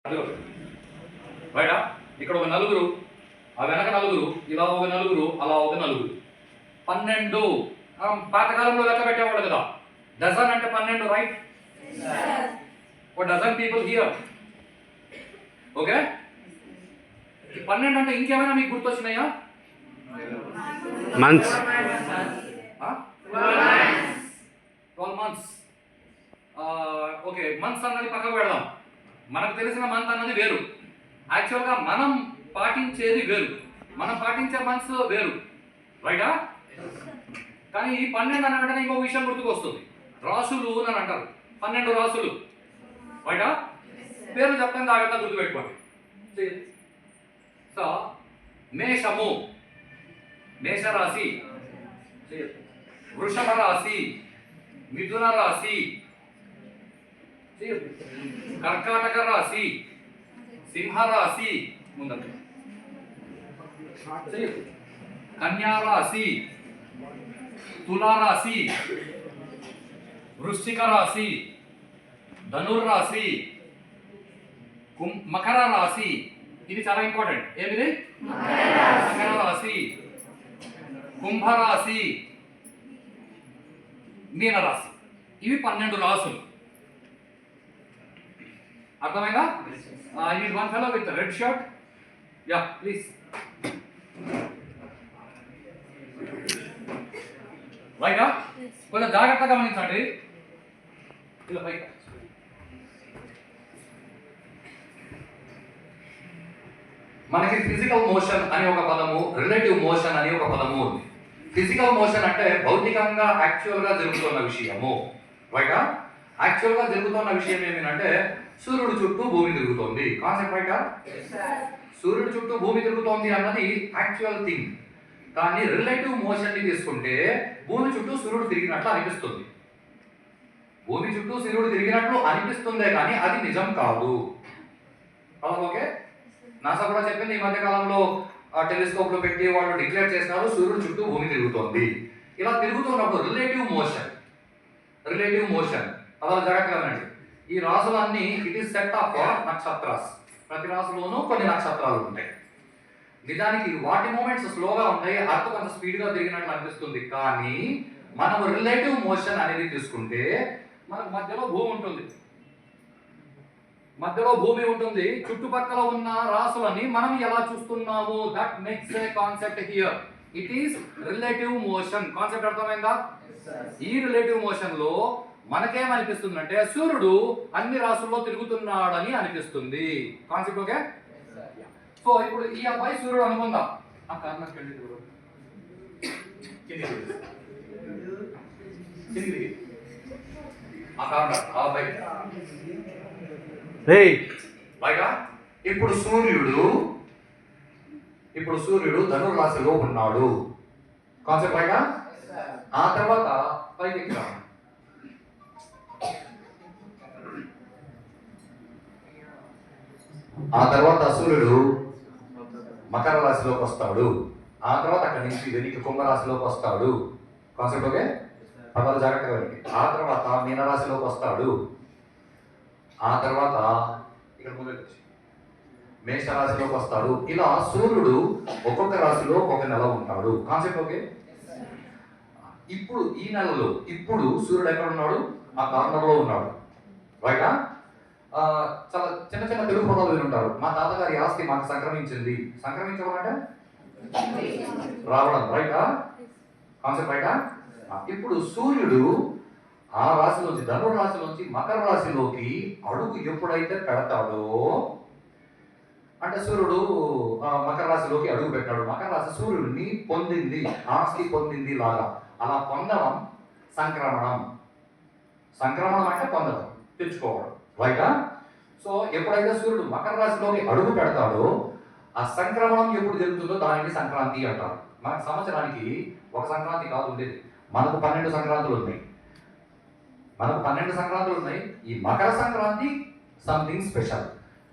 అదిగో రైటా. ఇక్కడ ఒక నలుగురు, ఆ వెనక నలుగురు, ఇలా ఒక నలుగురు, అలా ఒక నలుగురు, 12. పాతకాలంలో లెక్క పెట్టేవాళ్ళు కదా, డజన్ అంటే 12, రైట్? ఒక డజన్ పీపుల్ హియర్. ఓకే, 12 అంటే ఇంకేమైనా మీకు గుర్తొచ్చినాయా? Months, 12 months. ఓకే, మంత్స్ అన్నది పక్కకు పెడదాం. మనకు తెలిసిన మంత్ అన్నది వేరు, యాక్చువల్గా మనం పాటించేది వేరు, మనం పాటించే మంత్స్ వేరు, రైటా? కానీ ఈ 12 అన్న వెంటనే ఇంకో విషయం గుర్తుకొస్తుంది, రాసులు అని అంటారు. 12 రాసులు, రైటా? పేర్లు చెప్తాను, జాగ్రత్తగా గుర్తుపెట్టుకోండి. సో మేషము, మేషరాశి, వృషభ రాశి, మిథున రాశి, కర్కాటక రాశి, సింహరాశి, ముందర కన్యా రాశి, తులారాశి, వృశ్చిక రాశి, ధనుర్రాశి, మకర రాశి. ఇది చాలా ఇంపార్టెంట్. ఏమిది? మకర రాశి, కుంభరాశి, మీనరాశి. ఇవి 12 రాశులు. అర్థమైందా? I need one fellow with a red shirt. Yeah, please. రైటా? కొంచెం జాగ్రత్తగా గమనించండి. ఇలా పైకి. మనకి ఫిజికల్ మోషన్ అనే ఒక పదము, రిలేటివ్ మోషన్ అనే ఒక పదము ఉంది. ఫిజికల్ మోషన్ అంటే భౌతికంగా యాక్చువల్గా జరుగుతున్న విషయము, రైటా? యాక్చువల్గా జరుగుతున్న విషయం ఏమిటంటే సూర్యుడు చుట్టూ భూమి తిరుగుతోంది. కాన్సెప్ట్ రైటా? సూర్యుడు చుట్టూ భూమి తిరుగుతోంది అన్నది యాక్చువల్ థింగ్. కానీ రిలేటివ్ మోషన్ని తీసుకుంటే భూమి చుట్టూ సూర్యుడు తిరిగినట్లు అనిపిస్తుంది. భూమి చుట్టూ సూర్యుడు తిరిగినట్లు అనిపిస్తుందే కానీ అది నిజం కాదు. ఓకే, నాసా కూడా చెప్పింది ఈ మధ్య కాలంలో టెలిస్కోప్ లో పెట్టి వాళ్ళు డిక్లేర్ చేసినారు సూర్యుడు చుట్టూ భూమి తిరుగుతోంది. ఇలా తిరుగుతున్నప్పుడు రిలేటివ్ మోషన్, రిలేటివ్ మోషన్ అలా జరగగలనండి. ఈ రాసులన్నీ ఇట్ ఈస్ సెట్ ఆఫ్ నక్షత్రాస్. ప్రతి రాసులోనూ కొన్ని నక్షత్రాలు ఉంటాయి. నిజానికి వాటి మూమెంట్స్ స్లోగా ఉంటాయి, అర్థం కొంత స్పీడ్గా తిరిగినట్లు అనిపిస్తుంది. కానీ మనం రిలేటివ్ మోషన్ అనేది తీసుకుంటే మనకు మధ్యలో భూమి ఉంటుంది, మధ్యలో భూమి ఉంటుంది, చుట్టుపక్కల ఉన్న రాసులని మనం ఎలా చూస్తున్నాము, that makes a concept here. It is relative motion. Concept అర్థమైందా? ఈ రిలేటివ్ మోషన్ లో మనకేమనిపిస్తుందంటే సూర్యుడు అన్ని రాసుల్లో తిరుగుతున్నాడని అనిపిస్తుంది. Concept okay? సో ఇప్పుడు ఈ అబ్బాయి సూర్యుడు అనుకుందాం. ఆ కారణం ఆ కారణం ఆ అబ్బాయి పైగా ఇప్పుడు సూర్యుడు ధనుర్రాశిలో ఉన్నాడు. కాన్సెప్ట్ పైగా ఆ తర్వాత పైకి ఎక్కుతాం. ఆ తర్వాత సూర్యుడు మకర రాశిలోకి వస్తాడు. ఆ తర్వాత అక్కడి నుంచి వెనక్కి కుంభరాశిలోకి వస్తాడు. Concept okay? పదాలు జాగ్రత్తగా వెళ్ళి. ఆ తర్వాత మీనరాశిలోకి వస్తాడు. ఆ తర్వాత ఇక్కడ మొదటి మేషరాశిలోకి వస్తాడు. ఇలా సూర్యుడు ఒక్కొక్క రాశిలో ఒక నెల ఉంటాడు. Concept okay? ఇప్పుడు ఈ నెలలో ఇప్పుడు సూర్యుడు ఎక్కడ ఉన్నాడు? ఆ కార్నర్లో ఉన్నాడు, రైటా? చాలా చిన్న చిన్న తెలుగు పదాలు వినుంటారు. మా తాతగారి ఆస్తి మాకు సంక్రమించింది. సంక్రమించడం అంటే రావడం, రైటా? కాన్సెప్ట్ రైటా? ఇప్పుడు సూర్యుడు ఆ రాశిలోంచి ధనుర్రాశిలోంచి మకర రాశిలోకి అడుగు ఎప్పుడైతే పెడతాడో అంటే సూర్యుడు మకర రాశిలోకి అడుగు పెట్టాడు. మకర రాశి సూర్యుడిని పొందింది, ఆస్తి పొందింది లాగా. అలా పొందడం సంక్రమణం. సంక్రమణం అంటే పొందడం, తెచ్చుకోవడం, రైటా? సో ఎప్పుడైతే సూర్యుడు మకర రాశిలోకి అడుగు పెడతాడో ఆ సంక్రమణం ఎప్పుడు జరుగుతుందో దానిని సంక్రాంతి అంటారు. మనకు సంవత్సరానికి ఒక సంక్రాంతి కాదు ఉండేది, మనకు 12 సంక్రాంతులు ఉన్నాయి. ఈ మకర సంక్రాంతి సంథింగ్ స్పెషల్.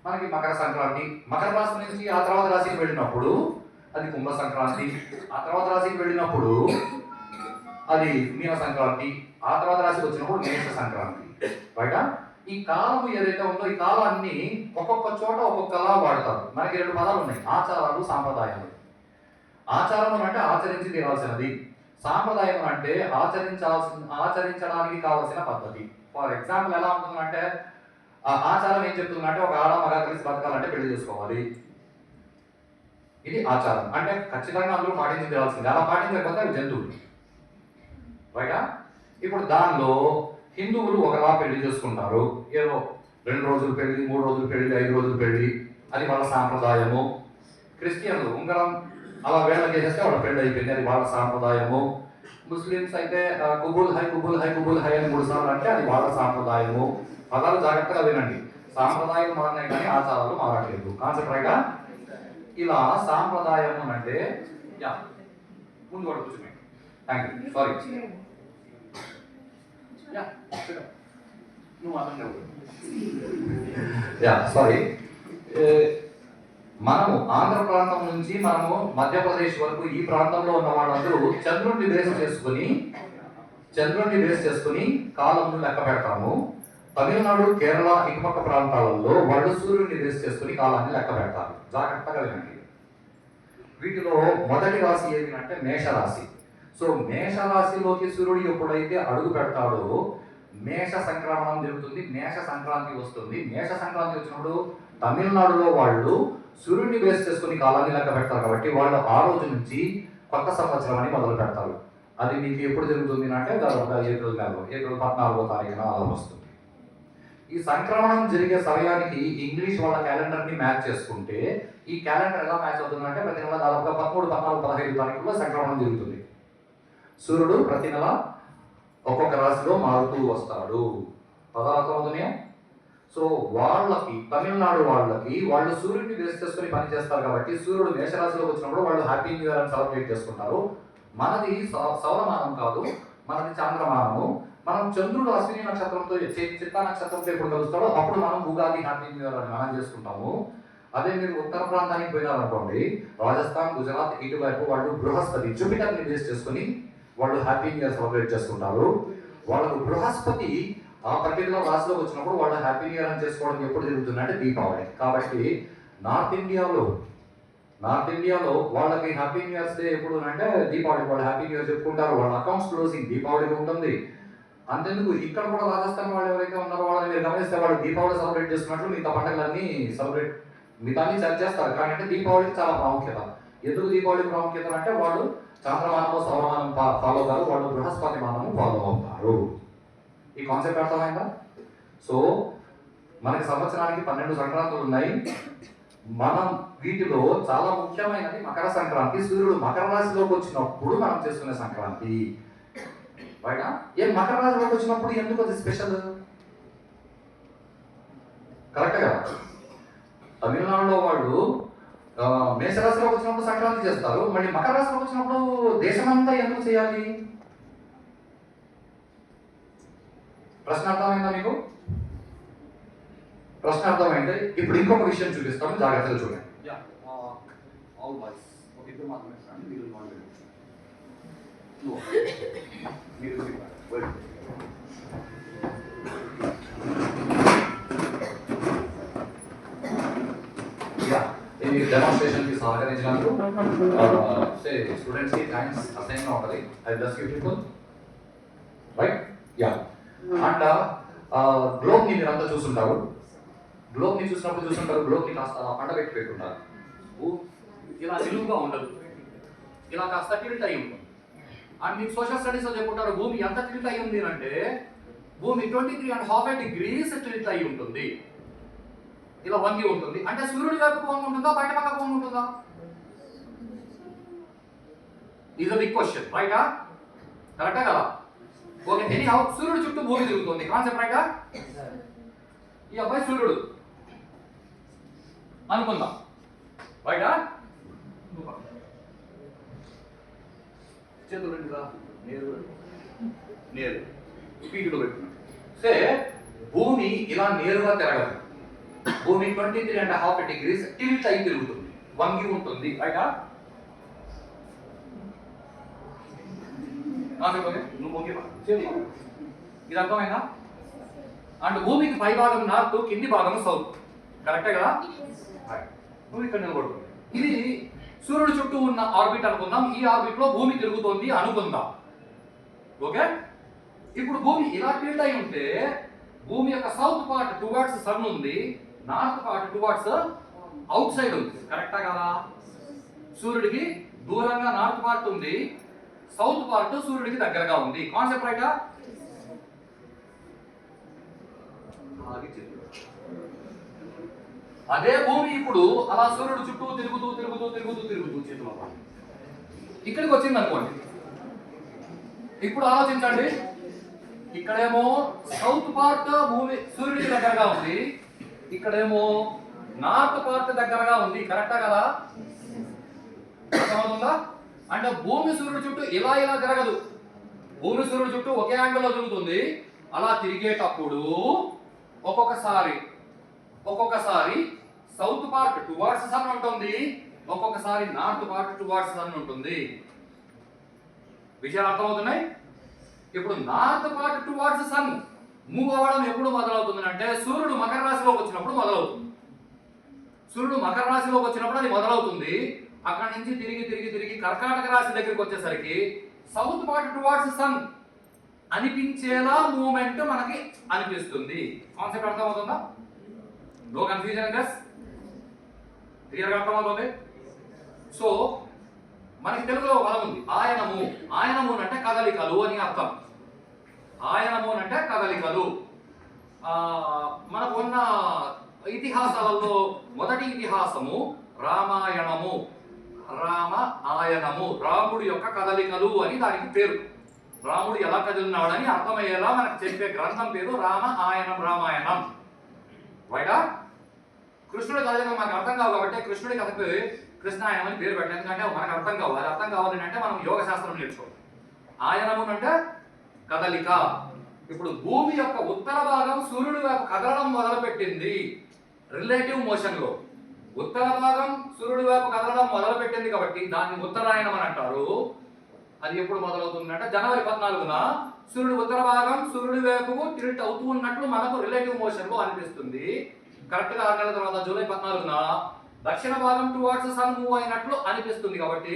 మనకి మకర సంక్రాంతి, మకర రాశి నుంచి ఆ తర్వాత రాశికి వెళ్ళినప్పుడు అది కుంభ సంక్రాంతి, ఆ తర్వాత రాశికి వెళ్ళినప్పుడు అది మీన సంక్రాంతి, ఆ తర్వాత రాశికి వచ్చినప్పుడు మేష సంక్రాంతి, రైటా? ఈ కాలము ఏదైతే ఉందో ఈ కాలాన్ని ఒక్కొక్క చోట ఒక్కొక్కలా వాడతారు. మనకి 2 పదాలు ఉన్నాయి, ఆచారాలు, సాంప్రదాయాలు. ఆచారం అంటే ఆచరించి తీరాల్సినది, సాంప్రదాయం అంటే ఆచరించడానికి కావాల్సిన పద్ధతి. ఫర్ ఎగ్జాంపుల్ ఎలా ఉంటుందంటే ఆ ఆచారం ఏం చెప్తుందంటే ఒక ఆడ మగ కలిసి బతకాలంటే పెళ్లి చేసుకోవాలి, ఇది ఆచారం. అంటే ఖచ్చితంగా అందరూ పాటించి తీరాల్సింది, అలా పాటించకపోతే అవి జంతువులు, రైటా? ఇప్పుడు దానిలో హిందువులు ఒకలా పెళ్లి చేసుకుంటారు, ఏదో 2 రోజులు పెళ్లి, 3 రోజులు పెళ్లి, 5 రోజులు పెళ్లి, అది వాళ్ళ సాంప్రదాయము. క్రిస్టియన్లు ఉంగరం అలా వేళ చేసేస్తే వాళ్ళ పెళ్లి అయిపోయింది, అది వాళ్ళ సాంప్రదాయము. ముస్లిమ్స్ అయితే కుబుల్ హై కుబుల్ హై కుబుల్ హై అని 3 సార్లు అంటే అది వాళ్ళ సాంప్రదాయము. పదాలు జాగ్రత్తగా వినండి, సాంప్రదాయం మారినాయి కానీ ఆచారాలు మారట్లేదు. కాన్సెప్ట్ రైటా? ఇలా సాంప్రదాయము అంటే ముందు కూడా కూర్చోండి. Thank you, sorry. సారీ. మనము ఆంధ్ర ప్రాంతం నుంచి మనము మధ్యప్రదేశ్ వరకు ఈ ప్రాంతంలో ఉన్న వాళ్ళందరూ చంద్రుడిని బేస్ చేసుకుని కాలంను లెక్క పెడతాము. తమిళనాడు, కేరళ ఇటుపక్క ప్రాంతాలలో వాళ్ళు సూర్యుడిని బేస్ చేసుకుని కాలాన్ని లెక్క పెడతారు. జాగ్రత్తగా వినండి. వీటిలో మొదటి రాశి ఏది అంటే మేషరాశి. సో మేషరాశిలోకి సూర్యుడు ఎప్పుడైతే అడుగు పెడతాడో మేష సంక్రమణం జరుగుతుంది, మేష సంక్రాంతి వస్తుంది. మేష సంక్రాంతి వచ్చినప్పుడు తమిళనాడులో వాళ్ళు సూర్యుడిని బేస్ చేసుకుని కాలాన్ని లెక్క పెడతారు కాబట్టి వాళ్ళు ఆ రోజు నుంచి కొత్త సంవత్సరం అని మొదలు పెడతారు. అది మీకు ఎప్పుడు జరుగుతుంది అంటే దాదాపుగా ఏప్రిల్ 14వ తారీఖున అలా వస్తుంది. ఈ సంక్రమణం జరిగే సమయానికి ఇంగ్లీష్ వాళ్ళ క్యాలెండర్ని మ్యాచ్ చేసుకుంటే ఈ క్యాలెండర్ ఎలా మ్యాచ్ అవుతుందంటే ప్రతి నెల దాదాపుగా 13, 14, 15 తారీఖుల్లో సంక్రమణం జరుగుతుంది. సూర్యుడు ప్రతి నెల ఒక్కొక్క రాశిలో మారుతూ వస్తాడు. పదాలు అర్థమవుతున్నాయా? సో వాళ్ళకి తమిళనాడు వాళ్ళు సూర్యుడిని బేస్ చేసుకుని పని చేస్తారు కాబట్టి సూర్యుడు మేషరాశిలోకి వచ్చినప్పుడు వాళ్ళు హ్యాపీ న్యూ ఇయర్ అని సెలబ్రేట్ చేసుకుంటారు. మనది సౌరమానం కాదు, మనది చంద్రమానము. మనం చంద్రుడు అశ్విని నక్షత్రంతో చిత్తా నక్షత్రంతో ఎప్పుడు కలుస్తాడో అప్పుడు మనం ఉగాది హ్యాపీ న్యూ ఇయర్ అని మనం చేసుకుంటాము. అదే మీరు ఉత్తర ప్రాంతానికి పోయినారనుకోండి, రాజస్థాన్, గుజరాత్ ఇటువైపు వాళ్ళు బృహస్పతి జూపిటర్ని బేస్ చేసుకుని వాళ్ళు హ్యాపీ న్యూ ఇయర్ సెలబ్రేట్ చేసుకుంటారు. వాళ్ళకు బృహస్పతి ఆ పర్టికులర్ రాశిలోకి వచ్చినప్పుడు వాళ్ళు హ్యాపీ న్యూ ఇయర్ అని చేసుకోవడం ఎప్పుడు జరుగుతుంది అంటే దీపావళి. కాబట్టి నార్త్ ఇండియాలో వాళ్ళకి హ్యాపీ న్యూ ఇయర్స్ డే ఎప్పుడు అంటే దీపావళి. వాళ్ళు హ్యాపీ న్యూ ఇయర్ చెప్పుకుంటారు, వాళ్ళ అకౌంట్స్ క్లోజింగ్ దీపావళికి ఉంటుంది. అంతెందుకు ఇక్కడ కూడా రాజస్థాన్ వాళ్ళు ఎవరైతే ఉన్నారో వాళ్ళని మీరు గమనిస్తే వాళ్ళు దీపావళి సెలబ్రేట్ చేస్తున్నట్లు మిగతా పండుగలన్నీ మిగతాన్ని సెర్చ్ చేస్తారు. కానీ అంటే దీపావళికి చాలా ప్రాముఖ్యత. ఎందుకు దీపావళి ప్రాముఖ్యత అంటే వాళ్ళు చంద్రమానము సౌరమానం ఫాలో అవుతారు, వాళ్ళు బృహస్పతి మానము ఫాలో అవుతారు. ఈ కాన్సెప్ట్ అర్థమైందా? సో మనకి సంవత్సరానికి 12 సంక్రాంతులు ఉన్నాయి. మనం వీటిలో చాలా ముఖ్యమైనది మకర సంక్రాంతి. సూర్యుడు మకర రాశిలోకి వచ్చినప్పుడు మనం చేసుకునే సంక్రాంతి. బయట మకర రాశిలోకి వచ్చినప్పుడు ఎందుకు అది స్పెషల్? కరెక్ట్ కదా? తమిళనాడులో వాళ్ళు మేషరాశిలోకి వచ్చినప్పుడు సంక్రాంతి చేస్తారు, మళ్ళీ మకర రాశిలోకి వచ్చినప్పుడు దేశమంతా ఎందుకు చేయాలి? ప్రశ్న అర్థమైందా మీకు? ప్రశ్న అర్థమైంది. ఇప్పుడు ఇంకొక విషయం చూపిస్తాను, జాగ్రత్తగా చూడండి. డెమాన్స్ట్రేషన్ కి సహకరించినందుకు స్టూడెంట్స్ కి థ్యాంక్స్ అసైన్ ఉంటుంది. I bless you people, right? Yeah. And globe ని మీరు అంతా చూస్తుంటారు. గ్లోబ్ ని చూస్తుంటారు. గ్లోబ్ ని కాస్త పండబెట్టి పెట్టుంటారు. ఇలా నిలువుగా ఉండదు, ఇలా కాస్త టిల్ట్ అయి ఉంటుంది. అండ్ మీకు సోషల్ స్టడీస్లో చెప్పుకుంటారు భూమి ఎంత టిల్ట్ అయి ఉంది అంటే భూమి 23.5 degrees టిల్ట్ అయి ఉంటుంది, ఇలా వంగి ఉంటుంది. అంటే సూర్యుడి వైపుకు వంగి ఉంటుందా, బయట పక్కకు వంగి ఉంటుందా? ఈజ్ అ బిగ్ క్వశ్చన్, రైటా? కరెక్టా కదా? ఓకే, ఎనీహౌ సూర్యుడు చుట్టూ భూమి తిరుగుతుంది. కాన్సెప్ట్ రైటా? ఈ అబ్బాయి సూర్యుడు అనుకుందాం, రైటా? చేతులు రెండుగా నేరు స్పీడ్లో పెట్టుకున్నాం. సే భూమి ఇలా నేరుగా తిరగదు. భూమి 23.5 degrees టిల్ట్ అయి తిరుగుతుంది, వంగి ఉంటుంది, రైటా? నువ్వు వంగి ఇది అర్థమైందా? అండ్ భూమికి పై భాగం నార్త్, కింది భాగం సౌత్. కరెక్టే కదా? నువ్వు ఇక్కడ నిలబడు. ఇది సూర్యుడు చుట్టూ ఉన్న ఆర్బిట్ అనుకుందాం. ఈ ఆర్బిట్ లో భూమి తిరుగుతోంది అనుకుందాం. ఓకే, ఇప్పుడు భూమి ఇలా టిల్ట్ అయి ఉంటే భూమి యొక్క సౌత్ పార్ట్ టువర్డ్స్ సన్ ఉంది, north part towards out side ఉంది. కరెక్టా కదా? సూర్యుడికి దూరంగా నార్త్ పార్ట్ ఉంది, సౌత్ పార్ట్ సూర్యుడికి దగ్గరగా ఉంది. కాన్సెప్ట్ రైటా? అదే భూమి ఇప్పుడు అలా సూర్యుడు చుట్టూ తిరుగుతూ తిరుగుతూ తిరుగుతూ తిరుగుతూ చేతిలో ఇక్కడికి వచ్చింది అనుకోండి. ఇప్పుడు ఆలోచించండి, ఇక్కడేమో సౌత్ పార్ట్ భూమి సూర్యుడికి దగ్గరగా ఉంది, ఇక్కడేమో నార్త్ పార్ట్ దగ్గరగా ఉంది. కరెక్టా కదా? అర్థమవుతుందా? అంటే భూమి సూర్యుడు చుట్టూ ఇలా ఇలా తిరగదు, భూమి సూర్యుడు చుట్టూ ఒకే యాంగిల్లో తిరుగుతుంది. అలా తిరిగేటప్పుడు ఒక్కొక్కసారి సౌత్ పార్ట్ టువర్డ్స్ సన్ ఉంటుంది, ఒక్కొక్కసారి నార్త్ పార్ట్ టువర్డ్స్ సన్ ఉంటుంది. విషయాలు అర్థమవుతున్నాయి? ఇప్పుడు north part towards sun move అవ్వడం ఎప్పుడు మొదలవుతుంది అంటే సూర్యుడు మకర రాశిలోకి వచ్చినప్పుడు మొదలవుతుంది. సూర్యుడు మకర రాశిలోకి వచ్చినప్పుడు అది మొదలవుతుంది. అక్కడి నుంచి తిరిగి తిరిగి తిరిగి కర్కాటక రాశి దగ్గరికి వచ్చేసరికి సౌత్ పార్ట్ టువర్డ్స్ సన్ అనిపించేలా మూమెంట్ మనకి అనిపిస్తుంది. కాన్సెప్ట్ అర్థమవుతుందా? No confusion guys? క్లియర్గా అర్థమవుతుంది? సో మనకి తెలుగులో పదం ఉంది ఆయనము. ఆయనము అంటే కదలికలు అని అర్థం. ఆయనము అంటే కదలికలు. మనకు ఉన్న ఇతిహాసాలలో మొదటి ఇతిహాసము రామాయణము. రామ ఆయనము, రాముడి యొక్క కదలికలు అని దానికి పేరు. రాముడు ఎలా కదిలినాడని అర్థమయ్యేలా మనకు చెప్పే గ్రంథం పేరు రామ ఆయనం, రామాయణం. రైటా? కృష్ణుడి కదలికలు మనకు అర్థం కావు కాబట్టి కృష్ణుడి కథకి కృష్ణాయనం అని పేరు పెట్టాలి. ఎందుకంటే మనకు అర్థం కావాలి. అర్థం కావాలి అంటే మనం యోగ శాస్త్రం నేర్చుకోవాలి. ఆయనము అంటే కదలిక. ఇప్పుడు భూమి యొక్క ఉత్తర భాగం సూర్యుడి వైపు కదలడం మొదలుపెట్టింది రిలేటివ్ మోషన్ లో. ఉత్తర భాగం సూర్యుడి వైపు కదలడం మొదలుపెట్టింది కాబట్టి దాన్ని ఉత్తరాయణం అని అంటారు. అది ఎప్పుడు మొదలవుతుంది అంటే జనవరి 14న సూర్యుడు ఉత్తర భాగం సూర్యుడి వైపుకు టిల్ట్ అవుతూ ఉన్నట్లు మనకు రిలేటివ్ మోషన్ లో అనిపిస్తుంది. కరెక్ట్ గా 6 నెలల తర్వాత జూలై 14న దక్షిణ భాగం టువర్డ్స్ సన్ మూవ్ అయినట్లు అనిపిస్తుంది కాబట్టి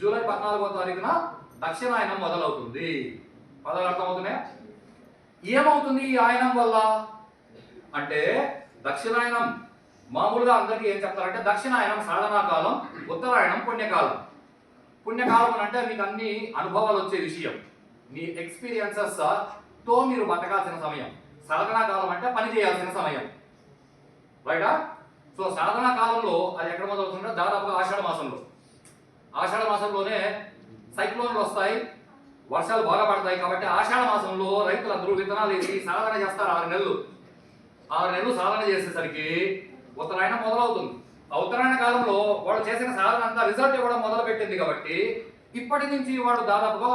జూలై 14వ తారీఖున దక్షిణాయనం మొదలవుతుంది. పదాలు అర్థమవుతున్నాయా? ఏమవుతుంది ఈ ఆయనం వల్ల అంటే దక్షిణాయనం మామూలుగా అందరికీ ఏం చెప్తారంటే దక్షిణాయనం సాధనా కాలం, ఉత్తరాయణం పుణ్యకాలం. పుణ్యకాలం అంటే మీకు అన్ని అనుభవాలు వచ్చే విషయం, మీ ఎక్స్పీరియన్సెస్ తో మీరు బతకాల్సిన సమయం. సాధనా కాలం అంటే పని చేయాల్సిన సమయం. రైటా? సో సాధనా కాలంలో అది ఎక్కడ మొదలవుతుందంటే దాదాపుగా ఆషాఢ మాసంలోనే సైక్లోన్లు వస్తాయి, వర్షాలు బాగా పడతాయి. కాబట్టి ఆషాఢ మాసంలో రైతులందరూ విత్తనాలు వేసి సాధన చేస్తారు. 6 నెలలు సాధన చేసేసరికి ఉత్తరాయణం మొదలవుతుంది. ఆ ఉత్తరాయణ కాలంలో వాళ్ళు చేసిన సాధన అంతా రిజల్ట్ ఇవ్వడం మొదలు పెట్టింది కాబట్టి ఇప్పటి నుంచి వాళ్ళు దాదాపుగా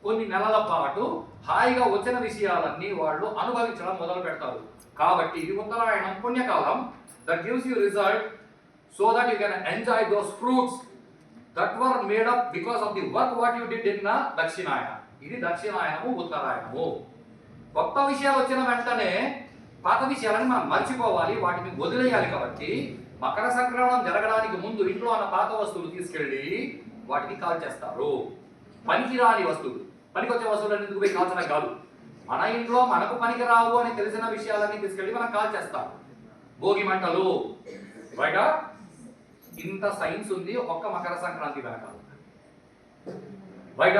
కొన్ని నెలల పాటు హాయిగా వచ్చిన విషయాలన్నీ వాళ్ళు అనుభవించడం మొదలు పెడతారు. కాబట్టి ఇది ఉత్తరాయణం పుణ్యకాలం. that gives you result so that you can enjoy those fruits that were made up because of the work what you did in the Dakshinayana. ఇది దక్షిణాయనము, ఉత్తరాయణము. కొత్త విషయాలు వచ్చిన వెంటనే పాత విషయాలను మనం మర్చిపోవాలి, వాటిని వదిలేయాలి. కాబట్టి మకర సంక్రమణం జరగడానికి ముందు ఇంట్లో ఉన్న పాత వస్తువులు తీసుకెళ్ళి వాటిని కాల్చేస్తారు. పనికిరాని వస్తువులు, పనికొచ్చే వస్తువులను ఎందుకు పోయి కాల్చడం కాదు, మన ఇంట్లో మనకు పనికి రావు అని తెలిసిన విషయాలన్నీ తీసుకెళ్ళి మనం కాల్చేస్తాం. భోగి మంటలు. బయట ఇంత సైన్స్ ఉంది ఒక్క మకర సంక్రాంతి వెనకాల. బయట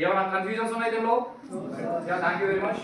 ఏమైనా కన్ఫ్యూజన్స్ ఉన్నాయి దీనిలో? Thank you very much.